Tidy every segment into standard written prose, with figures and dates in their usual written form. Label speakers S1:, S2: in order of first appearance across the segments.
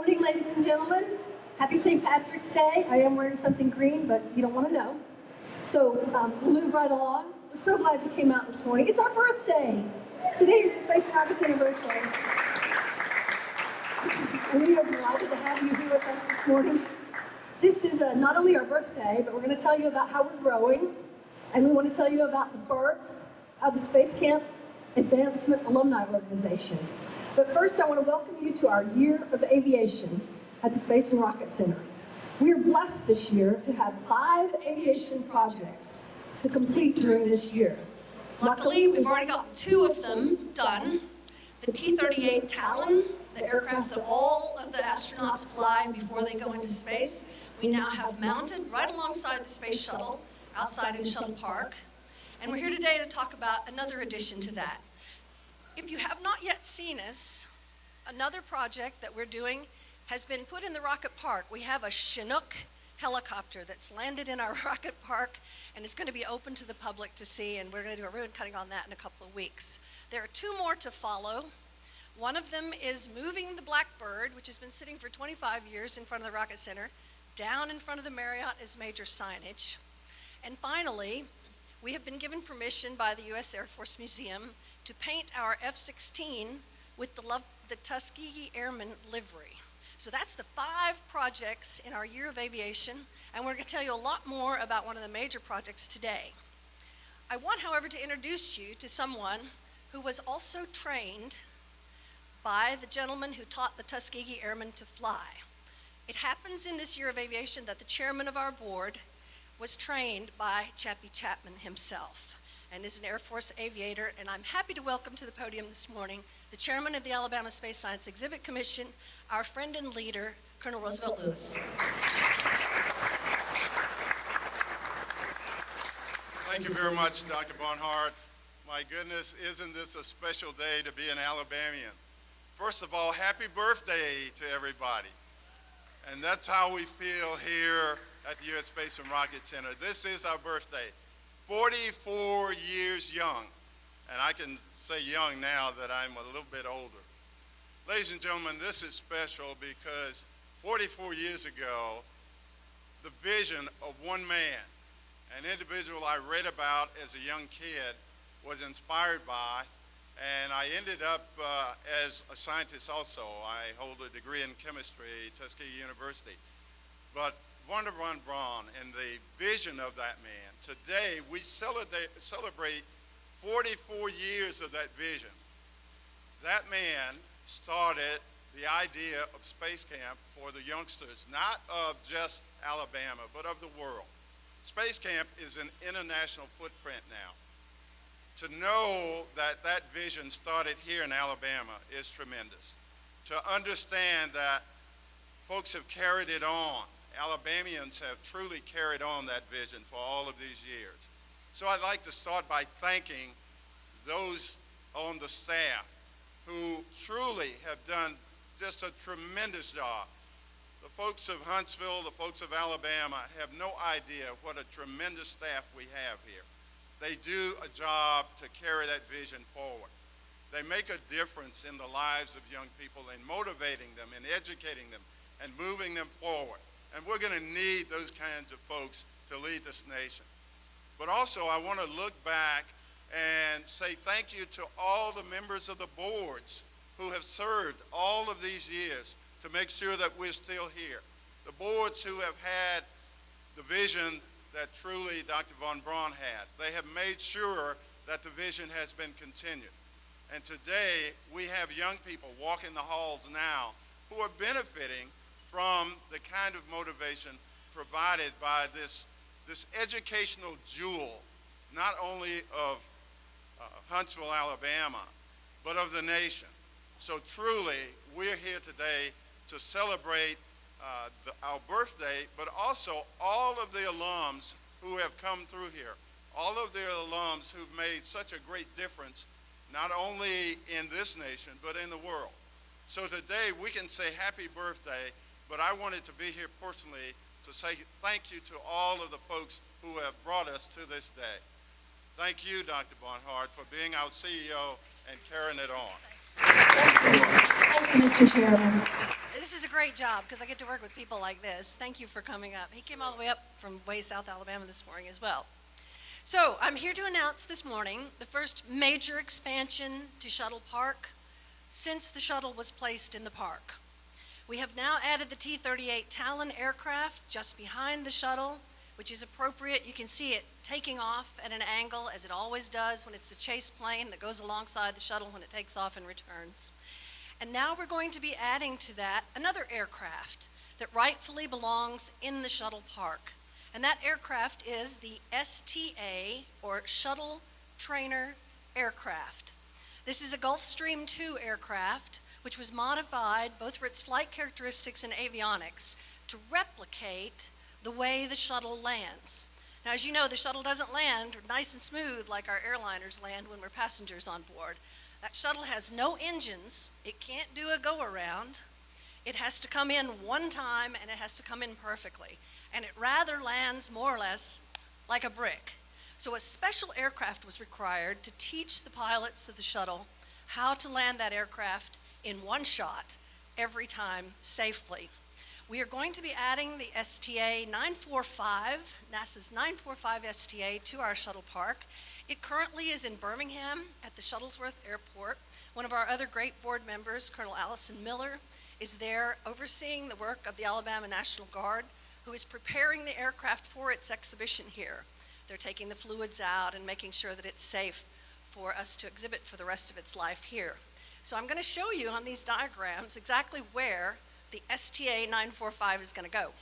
S1: morning, ladies and gentlemen. Happy St. Patrick's Day. I am wearing something green, but you don't want to know. So we'll move right along. We're so glad you came out this morning. It's our birthday. Today is the Space Rocket Center birthday. And we are delighted to have you here with us this morning. This is not only our birthday, but we're going to tell you about how we're growing, and we want to tell you about the birth of the Space Camp Advancement Alumni Organization. But first, I want to welcome you to our Year of Aviation at the Space and Rocket Center. We are blessed this year to have 5 aviation projects to complete during this year.
S2: Luckily, we've already got 2 of them done. The T-38 Talon, the aircraft that all of the astronauts fly before they go into space, we now have mounted right alongside the Space Shuttle outside in Shuttle Park. And we're here today to talk about another addition to that. If you have not yet seen us, another project that we're doing has been put in the rocket park. We have a Chinook helicopter that's landed in our rocket park, and it's going to be open to the public to see, and we're going to do a ribbon cutting on that in a couple of weeks. There are 2 more to follow. One of them is moving the Blackbird, which has been sitting for 25 years in front of the Rocket Center, down in front of the Marriott as major signage. And finally, we have been given permission by the U.S. Air Force Museum to paint our F-16 with the Tuskegee Airmen livery. So that's the 5 projects in our Year of Aviation, and we're going to tell you a lot more about one of the major projects today. I want, however, to introduce you to someone who was also trained by the gentleman who taught the Tuskegee Airmen to fly. It happens in this Year of Aviation that the chairman of our board was trained by Chappie Chapman himself and is an Air Force aviator, and I'm happy to welcome to the podium this morning the chairman of the Alabama Space Science Exhibit Commission, our friend and leader, Colonel Roosevelt Lewis.
S3: Thank you very much, Dr. Barnhart. My goodness, isn't this a special day to be an Alabamian? First of all, happy birthday to everybody. And that's how we feel here at the U.S. Space and Rocket Center. This is our birthday, 44 years young. And I can say young now that I'm a little bit older. Ladies and gentlemen, this is special because 44 years ago, the vision of one man, an individual I read about as a young kid, was inspired by, and I ended up as a scientist also. I hold a degree in chemistry at Tuskegee University. But Wernher von Braun and the vision of that man, today we celebrate 44 years of that vision. That man started the idea of Space Camp for the youngsters, not of just Alabama, but of the world. Space Camp is an international footprint now. To know that that vision started here in Alabama is tremendous. To understand that folks have carried it on. Alabamians have truly carried on that vision for all of these years. So I'd like to start by thanking those on the staff who truly have done just a tremendous job. The folks of Huntsville, the folks of Alabama have no idea what a tremendous staff we have here. They do a job to carry that vision forward. They make a difference in the lives of young people in motivating them, in educating them, and moving them forward. And we're going to need those kinds of folks to lead this nation. But also, I want to look back and say thank you to all the members of the boards who have served all of these years to make sure that we're still here. The boards who have had the vision that truly Dr. von Braun had. They have made sure that the vision has been continued. And today, we have young people walking the halls now who are benefiting from the kind of motivation provided by this educational jewel, not only of Huntsville, Alabama, but of the nation. So truly, we're here today to celebrate our birthday, but also all of the alums who have come through here, all of the alums who've made such a great difference, not only in this nation, but in the world. So today we can say happy birthday, but I wanted to be here personally to say thank you to all of the folks who have brought us to this day. Thank you, Dr. Barnhart, for being our CEO and carrying it on.
S1: Thank you, Mr. Chairman.
S2: This is a great job because I get to work with people like this. Thank you for coming up. He came all the way up from way South Alabama this morning as well. So I'm here to announce this morning the first major expansion to Shuttle Park since the shuttle was placed in the park. We have now added the T-38 Talon aircraft just behind the shuttle, which is appropriate. You can see it taking off at an angle, as it always does when it's the chase plane that goes alongside the shuttle when it takes off and returns. And now we're going to be adding to that another aircraft that rightfully belongs in the shuttle park. And that aircraft is the STA, or Shuttle Trainer Aircraft. This is a Gulfstream II aircraft, which was modified both for its flight characteristics and avionics to replicate the way the shuttle lands. Now, as you know, the shuttle doesn't land nice and smooth like our airliners land when we're passengers on board. That shuttle has no engines. It can't do a go-around. It has to come in one time, and it has to come in perfectly. And it rather lands more or less like a brick. So a special aircraft was required to teach the pilots of the shuttle how to land that aircraft in one shot every time safely. We are going to be adding the STA 945, NASA's 945 STA, to our shuttle park. It currently is in Birmingham at the Shuttlesworth Airport. One of our other great board members, Colonel Allison Miller, is there overseeing the work of the Alabama National Guard, who is preparing the aircraft for its exhibition here. They're taking the fluids out and making sure that it's safe for us to exhibit for the rest of its life here. So I'm going to show you on these diagrams exactly where the STA 945 is going to go. Here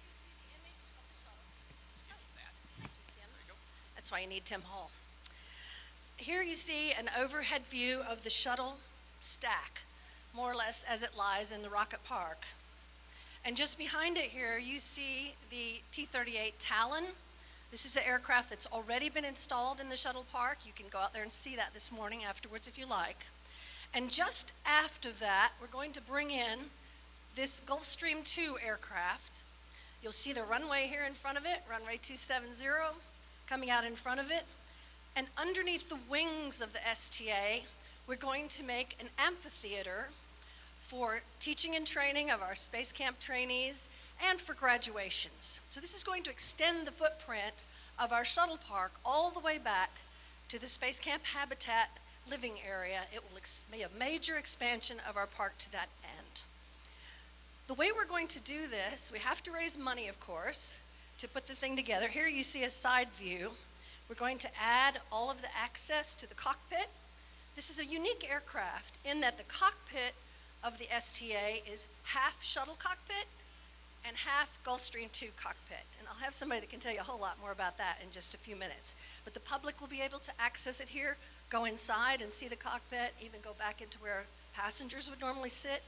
S2: you see the image of the shuttle. Thank you, Tim. That's why you need Tim Hall. Here you see an overhead view of the shuttle stack, more or less as it lies in the rocket park. And just behind it here, you see the T-38 Talon. This is the aircraft that's already been installed in the shuttle park. You can go out there and see that this morning afterwards if you like. And just after that, we're going to bring in this Gulfstream II aircraft. You'll see the runway here in front of it, runway 270, coming out in front of it. And underneath the wings of the STA, we're going to make an amphitheater for teaching and training of our space camp trainees and for graduations. So this is going to extend the footprint of our shuttle park all the way back to the space camp habitat living area. It will be a major expansion of our park to that end. The way we're going to do this, we have to raise money, of course, to put the thing together. Here you see a side view. We're going to add all of the access to the cockpit. This is a unique aircraft in that the cockpit of the STA is half shuttle cockpit and half Gulfstream II cockpit. And I'll have somebody that can tell you a whole lot more about that in just a few minutes. But the public will be able to access it here, go inside and see the cockpit, even go back into where passengers would normally sit.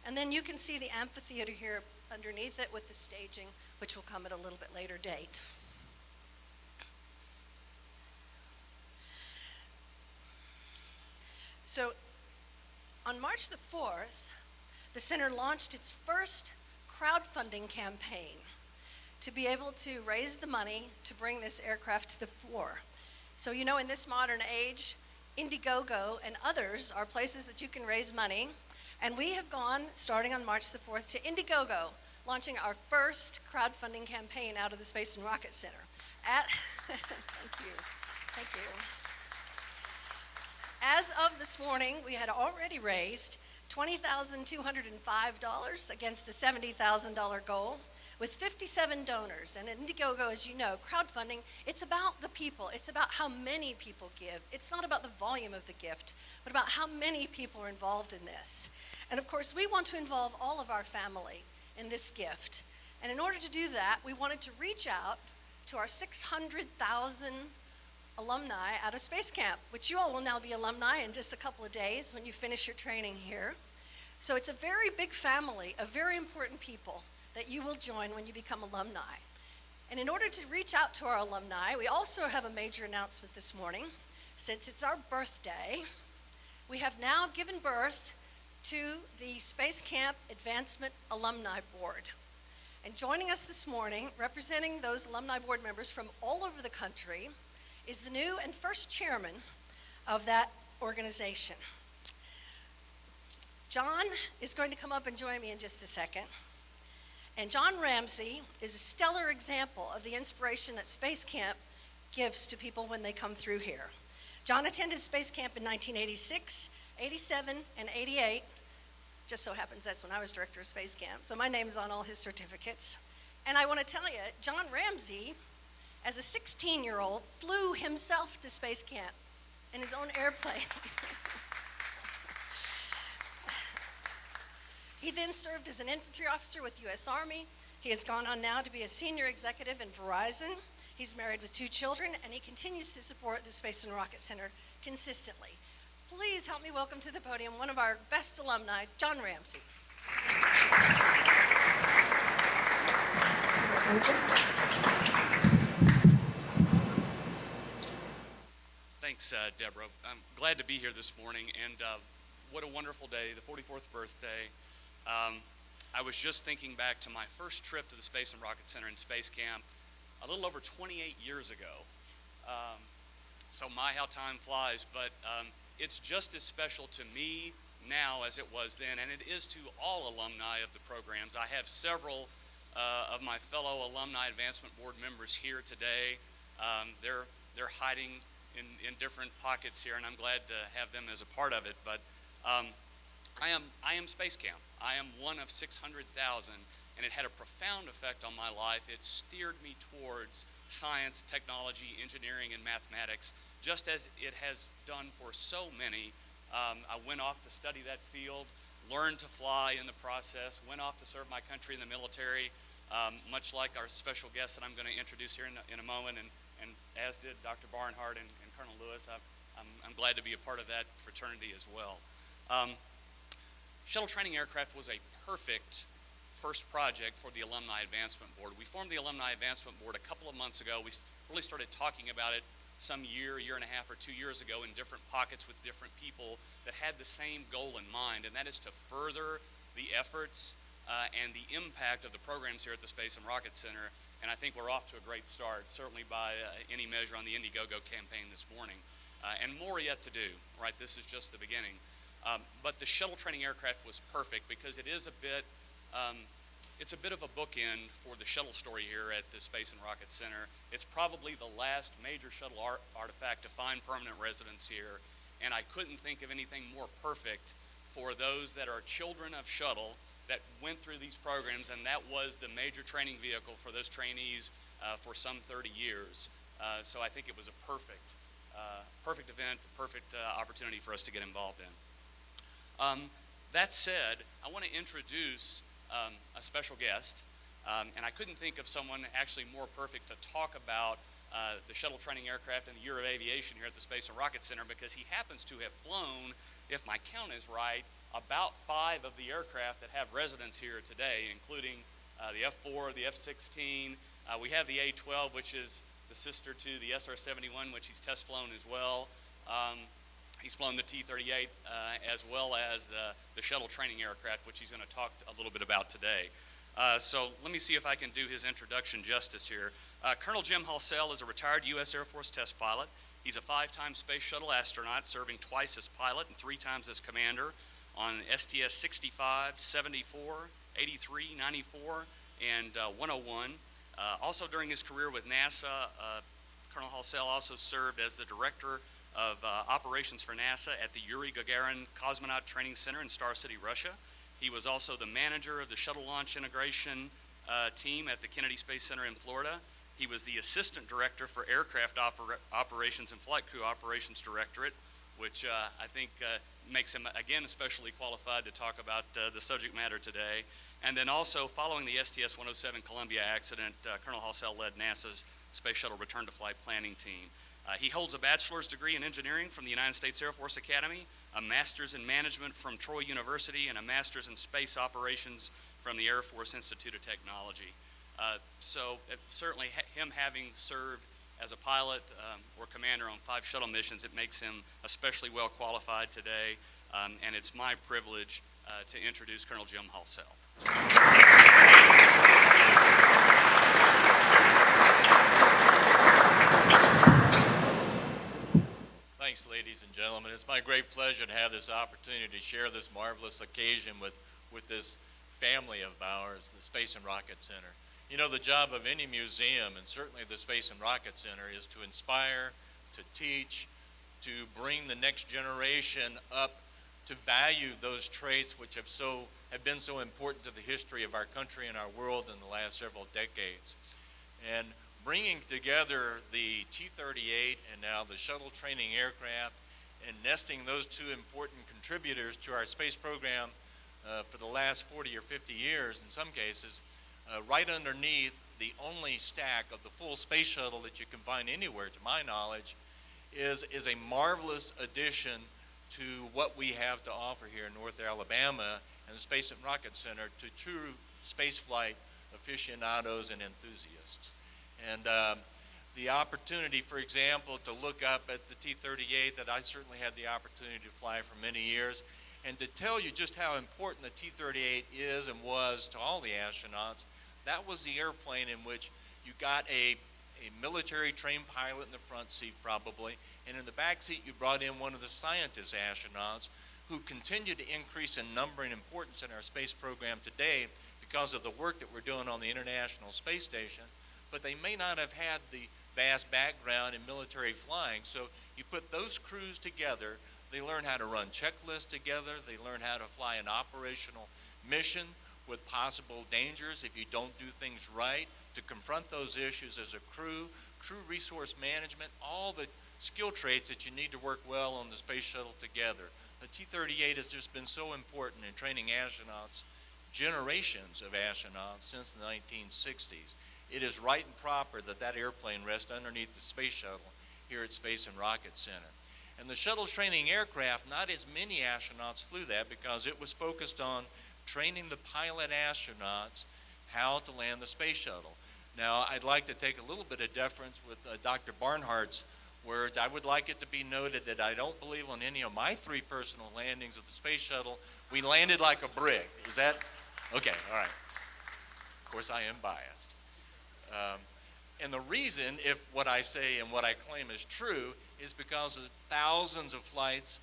S2: And then you can see the amphitheater here underneath it with the staging, which will come at a little bit later date. So on March the 4th, the center launched its first crowdfunding campaign to be able to raise the money to bring this aircraft to the fore. So you know, in this modern age, Indiegogo and others are places that you can raise money. And we have gone, starting on March the 4th, to Indiegogo, launching our first crowdfunding campaign out of the Space and Rocket Center. Thank you. As of this morning, we had already raised $20,205 against a $70,000 goal with 57 donors. And at Indiegogo, as you know, crowdfunding, it's about the people. It's about how many people give. It's not about the volume of the gift, but about how many people are involved in this. And of course, we want to involve all of our family in this gift. And in order to do that, we wanted to reach out to our 600,000 alumni out of Space Camp, which you all will now be alumni in just a couple of days when you finish your training here. So it's a very big family of very important people that you will join when you become alumni. And in order to reach out to our alumni, we also have a major announcement this morning. Since it's our birthday, we have now given birth to the Space Camp Advancement Alumni Board. And joining us this morning, representing those alumni board members from all over the country, is the new and first chairman of that organization. John is going to come up and join me in just a second. And John Ramsey is a stellar example of the inspiration that Space Camp gives to people when they come through here. John attended Space Camp in 1986, 87, and 88. Just so happens that's when I was director of Space Camp, so my name's on all his certificates. And I want to tell you, John Ramsey, as a 16-year-old, flew himself to Space Camp in his own airplane. He then served as an infantry officer with U.S. Army. He has gone on now to be a senior executive in Verizon. He's married with 2 children, and he continues to support the Space and Rocket Center consistently. Please help me welcome to the podium one of our best alumni, John Ramsey.
S4: Thanks, Deborah. I'm glad to be here this morning, and what a wonderful day, the 44th birthday. I was just thinking back to my first trip to the Space and Rocket Center in Space Camp a little over 28 years ago. So my, how time flies, but it's just as special to me now as it was then, and it is to all alumni of the programs. I have several of my fellow Alumni Advancement Board members here today. They're hiding in different pockets here, and I'm glad to have them as a part of it. But I am Space Camp. I am one of 600,000, and it had a profound effect on my life. It steered me towards science, technology, engineering, and mathematics, just as it has done for so many. I went off to study that field, learned to fly in the process, went off to serve my country in the military, much like our special guest that I'm going to introduce here in a moment, and as did Dr. Barnhart and Colonel Lewis. I'm glad to be a part of that fraternity as well. Shuttle Training Aircraft was a perfect first project for the Alumni Advancement Board. We formed the Alumni Advancement Board a couple of months ago. We really started talking about it some year and a half, or 2 years ago in different pockets with different people that had the same goal in mind, and that is to further the efforts and the impact of the programs here at the Space and Rocket Center. And I think we're off to a great start, certainly by any measure on the Indiegogo campaign this morning. And more yet to do, right? This is just the beginning. But the shuttle training aircraft was perfect because it is it's a bit of a bookend for the shuttle story here at the Space and Rocket Center. It's probably the last major shuttle artifact to find permanent residence here, and I couldn't think of anything more perfect for those that are children of shuttle that went through these programs, and that was the major training vehicle for those trainees for some 30 years. So I think it was a perfect event, perfect opportunity for us to get involved in. That said, I want to introduce a special guest, and I couldn't think of someone actually more perfect to talk about the shuttle training aircraft and the year of aviation here at the Space and Rocket Center, because he happens to have flown, if my count is right, about 5 of the aircraft that have residence here today, including the F-4, the F-16. We have the A-12, which is the sister to the SR-71, which he's test flown as well. He's flown the T-38 as well as the shuttle training aircraft, which he's going to talk a little bit about today. So let me see if I can do his introduction justice here. Colonel Jim Halsell is a retired U.S. Air Force test pilot. He's a 5-time space shuttle astronaut, serving twice as pilot and 3 times as commander on STS 65, 74, 83, 94, and 101. Also during his career with NASA, Colonel Halsell also served as the director of operations for NASA at the Yuri Gagarin Cosmonaut Training Center in Star City, Russia. He was also the manager of the shuttle launch integration team at the Kennedy Space Center in Florida. He was the assistant director for aircraft operations and flight crew operations directorate, which I think makes him, again, especially qualified to talk about the subject matter today. And then also, following the STS-107 Columbia accident, Colonel Halsell led NASA's Space Shuttle Return to Flight planning team. He holds a bachelor's degree in engineering from the United States Air Force Academy, a master's in management from Troy University, and a master's in space operations from the Air Force Institute of Technology. So certainly him having served as a pilot or commander on 5 shuttle missions, it makes him especially well qualified today, and it's my privilege to introduce Colonel Jim Halsell.
S5: Thanks, ladies and gentlemen. It's my great pleasure to have this opportunity to share this marvelous occasion with this family of ours, the Space and Rocket Center. You know, the job of any museum, and certainly the Space and Rocket Center, is to inspire, to teach, to bring the next generation up to value those traits which have been so important to the history of our country and our world in the last several decades. And bringing together the T-38 and now the shuttle training aircraft and nesting those two important contributors to our space program for the last 40 or 50 years in some cases, right underneath the only stack of the full space shuttle that you can find anywhere, to my knowledge, is a marvelous addition to what we have to offer here in North Alabama and the Space and Rocket Center to true spaceflight aficionados and enthusiasts. And the opportunity, for example, to look up at the T-38 that I certainly had the opportunity to fly for many years, and to tell you just how important the T-38 is and was to all the astronauts. That was the airplane in which you got a military trained pilot in the front seat probably, and in the back seat you brought in one of the scientist astronauts who continue to increase in number and importance in our space program today because of the work that we're doing on the International Space Station, but they may not have had the vast background in military flying. So you put those crews together, they learn how to run checklists together, they learn how to fly an operational mission with possible dangers if you don't do things right, to confront those issues as a crew resource management, all the skill traits that you need to work well on the space shuttle together. The T-38 has just been so important in training astronauts, generations of astronauts since the 1960s. It is right and proper that that airplane rests underneath the space shuttle here at Space and Rocket Center. And the shuttle training aircraft, not as many astronauts flew that because it was focused on training the pilot astronauts how to land the space shuttle. Now, I'd like to take a little bit of deference with Dr. Barnhart's words. I would like it to be noted that I don't believe on any of my 3 personal landings of the space shuttle we landed like a brick. Is that? Okay, all right. Of course, I am biased. And the reason, if what I say and what I claim is true, is because of thousands of flights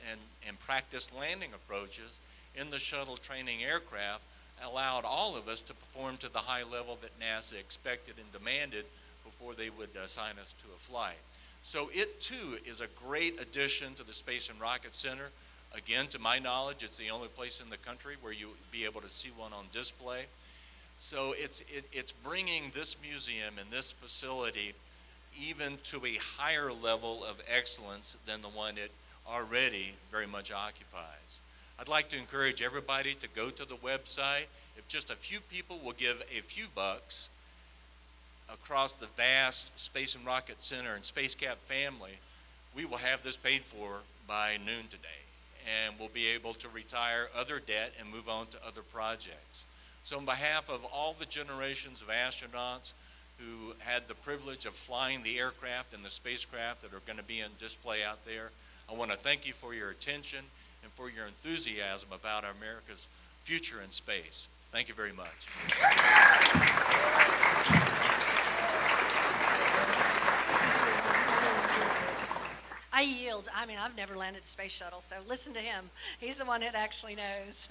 S5: and practice landing approaches in the shuttle training aircraft allowed all of us to perform to the high level that NASA expected and demanded before they would assign us to a flight. So it too is a great addition to the Space and Rocket Center. Again, to my knowledge, it's the only place in the country where you'll be able to see one on display. So it's bringing this museum and this facility even to a higher level of excellence than the one it already very much occupies. I'd like to encourage everybody to go to the website. If just a few people will give a few bucks across the vast Space and Rocket Center and SpaceCap family, we will have this paid for by noon today. And we'll be able to retire other debt and move on to other projects. So on behalf of all the generations of astronauts who had the privilege of flying the aircraft and the spacecraft that are going to be on display out there, I want to thank you for your attention and for your enthusiasm about America's future in space. Thank you very much.
S2: I yield. I mean, I've never landed a space shuttle, so listen to him. He's the one that actually knows.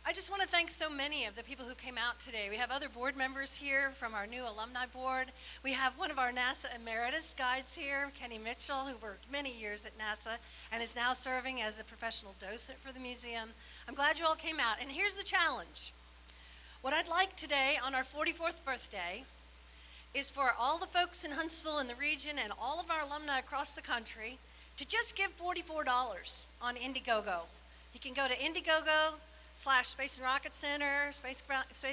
S2: I just want to thank so many of the people who came out today. We have other board members here from our new alumni board. We have one of our NASA emeritus guides here, Kenny Mitchell, who worked many years at NASA and is now serving as a professional docent for the museum. I'm glad you all came out. And here's the challenge. What I'd like today on our 44th birthday is for all the folks in Huntsville and the region and all of our alumni across the country to just give $44 on Indiegogo. You can go to Indiegogo/Space and Rocket Center, Space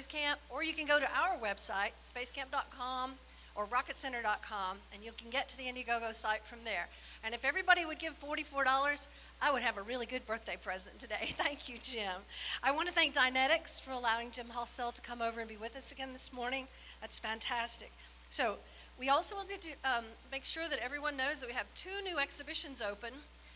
S2: Camp, or you can go to our website, spacecamp.com or rocketcenter.com, and you can get to the Indiegogo site from there. And if everybody would give $44, I would have a really good birthday present today. Thank you, Jim. I want to thank Dynetics for allowing Jim Halsell to come over and be with us again this morning. That's fantastic. So we also wanted to make sure that everyone knows that we have 2 new exhibitions open.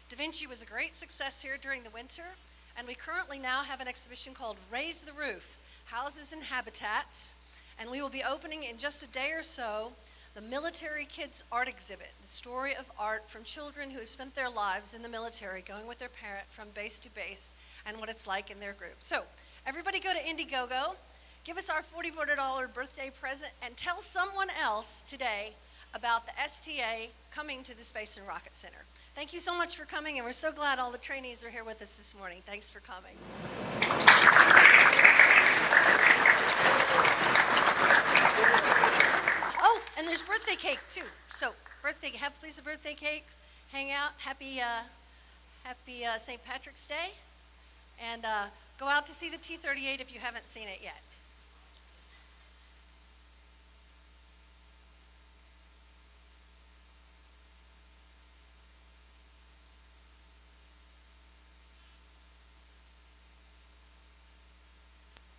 S2: Da Vinci was a great success here during the winter. And we currently now have an exhibition called Raise the Roof, Houses and Habitats. And we will be opening in just a day or so the Military Kids Art Exhibit, the story of art from children who have spent their lives in the military, going with their parent from base to base, and what it's like in their group. So everybody go to Indiegogo, give us our $44 birthday present, and tell someone else today about the STA coming to the Space and Rocket Center. Thank you so much for coming, and we're so glad all the trainees are here with us this morning. Thanks for coming. Oh, and there's birthday cake too. So have a piece of birthday cake, hang out, happy St. Patrick's Day, and go out to see the T-38 if you haven't seen it yet.